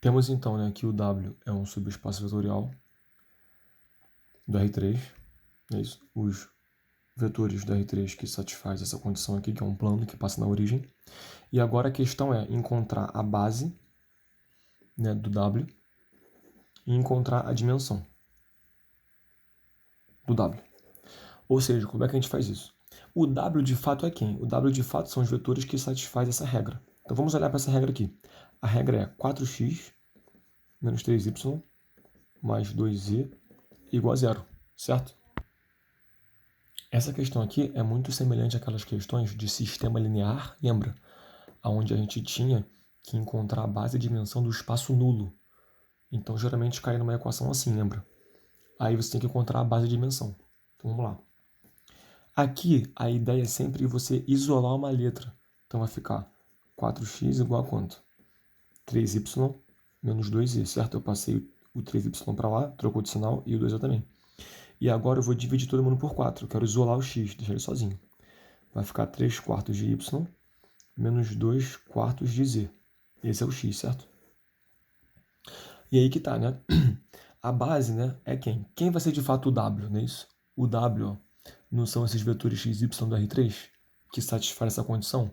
Temos então, né, que o W é um subespaço vetorial do R3, é isso? Os vetores do R3 que satisfaz essa condição aqui, que é um plano que passa na origem. E agora a questão é encontrar a base, né, do W e encontrar a dimensão do W. Ou seja, como é que a gente faz isso? O W de fato é quem? O W de fato são os vetores que satisfazem essa regra. Então vamos olhar para essa regra aqui. A regra é 4x menos 3y mais 2z igual a zero, certo? Essa questão aqui é muito semelhante àquelas questões de sistema linear, lembra? Onde a gente tinha que encontrar a base e dimensão do espaço nulo. Então, geralmente cai numa equação assim, lembra? Aí você tem que encontrar a base e dimensão. Então, vamos lá. Aqui, a ideia é sempre você isolar uma letra. Então, vai ficar 4x igual a quanto? 3y menos 2z, certo? Eu passei o 3y para lá, trocou de sinal, e o 2z também. E agora eu vou dividir todo mundo por 4. Eu quero isolar o x, deixar ele sozinho. Vai ficar 3 quartos de y menos 2 quartos de z. Esse é o x, certo? E aí que tá, né? A base, né, é quem? Quem vai ser de fato o w, não é isso? O w, ó, não são esses vetores x e y do R3 que satisfazem essa condição?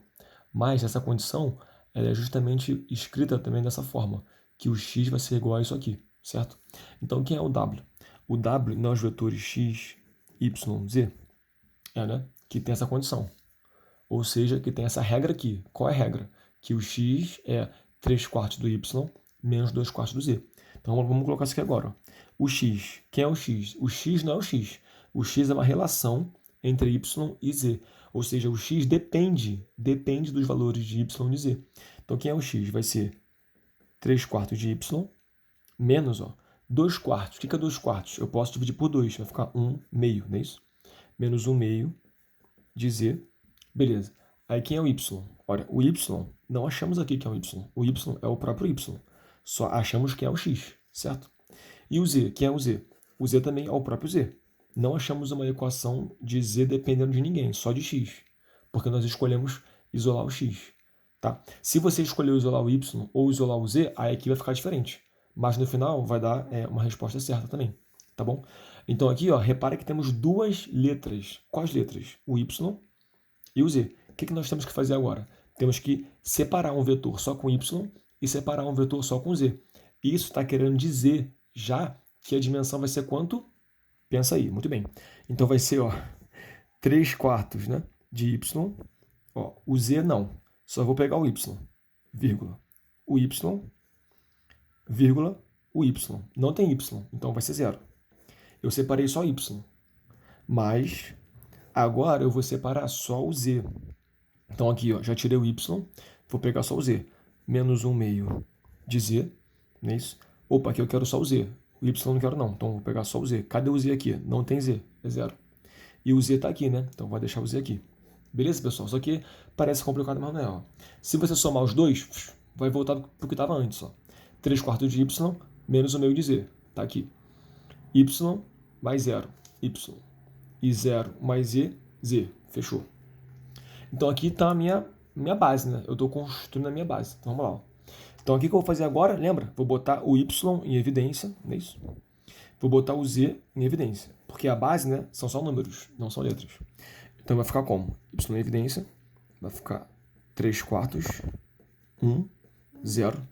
Mas essa condição ela é justamente escrita também dessa forma, que o x vai ser igual a isso aqui, certo? Então, quem é o w? O w não é os vetores x, y, z, né? Que tem essa condição. Ou seja, que tem essa regra aqui. Qual é a regra? Que o x é 3 quartos do y menos 2 quartos do z. Então vamos colocar isso aqui agora. Ó. O x, quem é o x? O x não é o x. O x é uma relação entre y e z. Ou seja, o x depende dos valores de y e de z. Então quem é o x? Vai ser 3 quartos de y menos 2 quartos. O que é 2 quartos? Eu posso dividir por 2, vai ficar 1 meio, não é isso? Menos 1 meio de z. Beleza. Aí quem é o y? Olha, o y, não achamos aqui que é o y. O y é o próprio y. Só achamos que é o x, certo? E o z, quem é o z? O z também é o próprio z. Não achamos uma equação de z dependendo de ninguém, só de x. Porque nós escolhemos isolar o x. Tá? Se você escolheu isolar o y ou isolar o z, aí aqui vai ficar diferente. Mas no final vai dar uma resposta certa também. Tá bom? Então aqui, ó, repara que temos duas letras. Quais letras? O y e o z. O que nós temos que fazer agora? Temos que separar um vetor só com y e separar um vetor só com z. Isso está querendo dizer já que a dimensão vai ser quanto? Pensa aí, muito bem. Então vai ser 3 quartos, né, de y. Ó, o z não. Só vou pegar o y, vírgula. O y, vírgula, o y. Não tem y, então vai ser zero. Eu separei só y. Mas agora eu vou separar só o z. Então aqui, ó, já tirei o y, vou pegar só o z. Menos 1 meio de z, não é isso? Opa, aqui eu quero só o z. O y não quero não, então vou pegar só o z. Cadê o z aqui? Não tem z, é zero. E o z está aqui, né? Então vou deixar o z aqui. Beleza, pessoal? Só que parece complicado, mas não é. Ó. Se você somar os dois, vai voltar para o que estava antes. Ó. 3 quartos de y menos 1 meio de z. Está aqui. Y mais zero. Y. E 0 mais z, z. Fechou. Então aqui está a minha base, né? Eu estou construindo a minha base. Então vamos lá. Ó. Então aqui que eu vou fazer agora, lembra? Vou botar o y em evidência, não é isso? Vou botar o z em evidência. Porque a base, né, são só números, não são letras. Então vai ficar como? Y em evidência, vai ficar 3 quartos, 1, 0,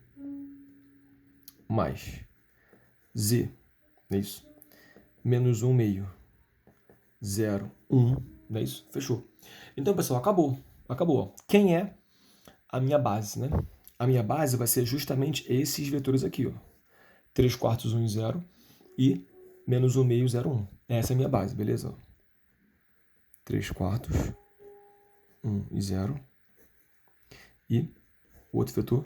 mais z, não é isso? Menos 1 meio, 0, 1, não é isso? Fechou. Então, pessoal, acabou. Acabou. Quem é a minha base, né? A minha base vai ser justamente esses vetores aqui, ó. 3 quartos, 1 e 0 e menos 1 meio, 0, 1. Essa é a minha base, beleza? 3 quartos, 1 e 0. E o outro vetor,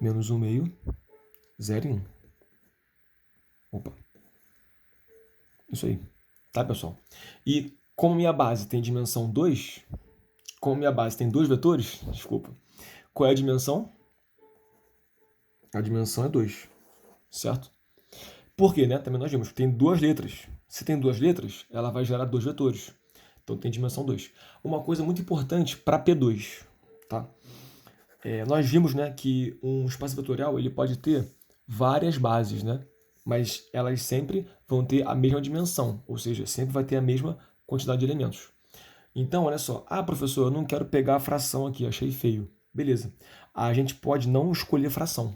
menos 1 meio, 0 e 1. Opa. Isso aí. Tá, pessoal? E como minha base tem dimensão 2, como minha base tem dois vetores, desculpa, qual é a dimensão? A dimensão é 2, certo? Por quê, né? Também nós vimos que tem duas letras. Se tem duas letras, ela vai gerar dois vetores. Então tem dimensão 2. Uma coisa muito importante para P2, tá? nós vimos, né, que um espaço vetorial ele pode ter várias bases, né? Mas elas sempre vão ter a mesma dimensão, ou seja, sempre vai ter a mesma quantidade de elementos. Então, olha só. Ah, professor, eu não quero pegar a fração aqui, achei feio. Beleza. A gente pode não escolher fração.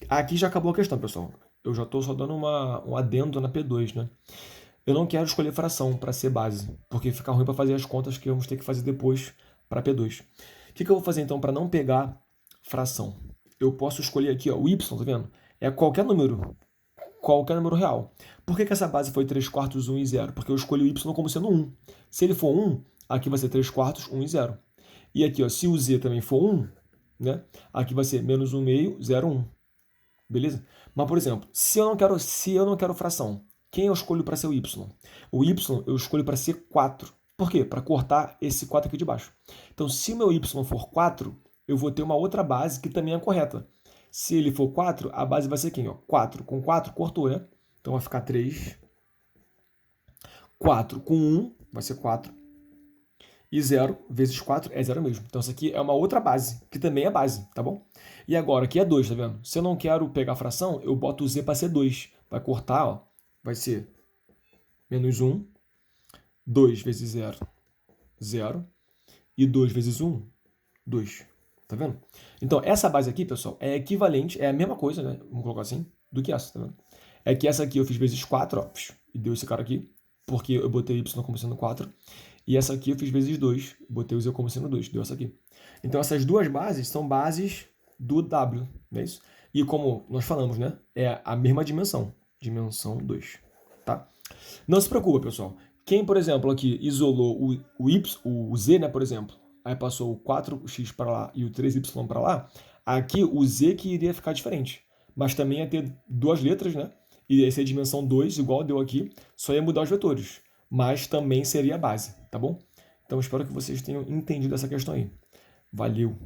Aqui já acabou a questão, pessoal. Eu já estou só dando um adendo na P2, né? Eu não quero escolher fração para ser base, porque fica ruim para fazer as contas que vamos ter que fazer depois para P2. O que eu vou fazer então para não pegar fração? Eu posso escolher aqui, ó, o y, tá vendo? É qualquer número real. Por que essa base foi 3/4, 1 e 0? Porque eu escolhi o y como sendo 1. Se ele for 1, aqui vai ser 3/4, 1 e 0. E aqui, ó, se o z também for 1, né? Aqui vai ser menos 1 meio, 0, 1. Beleza? Mas, por exemplo, se eu não quero fração, quem eu escolho para ser o y? O y eu escolho para ser 4. Por quê? Para cortar esse 4 aqui de baixo. Então, se o meu y for 4, eu vou ter uma outra base que também é correta. Se ele for 4, a base vai ser quem? Ó? 4. Com 4, cortou, né? Então vai ficar 3. 4 com 1 vai ser 4. E 0 vezes 4 é 0 mesmo. Então isso aqui é uma outra base, que também é base, tá bom? E agora, aqui é 2, tá vendo? Se eu não quero pegar a fração, eu boto o z para ser 2. Vai cortar, ó. Vai ser menos 1. 2 vezes 0, 0. E 2 vezes 1, 2. Tá vendo? Então, essa base aqui, pessoal, é equivalente, é a mesma coisa, né? Vamos colocar assim, do que essa, tá vendo? É que essa aqui eu fiz vezes 4, ó, e deu esse cara aqui, porque eu botei y como sendo 4. E essa aqui eu fiz vezes 2, botei o z como sendo 2, deu essa aqui. Então, essas duas bases são bases do W, não é isso? E como nós falamos, né? É a mesma dimensão, dimensão 2, tá? Não se preocupa, pessoal. Quem, por exemplo, aqui isolou o z, né, por exemplo, aí passou o 4x para lá e o 3y para lá, aqui o z que iria ficar diferente. Mas também ia ter duas letras, né? Ia ser dimensão 2, igual deu aqui, só ia mudar os vetores. Mas também seria a base, tá bom? Então espero que vocês tenham entendido essa questão aí. Valeu!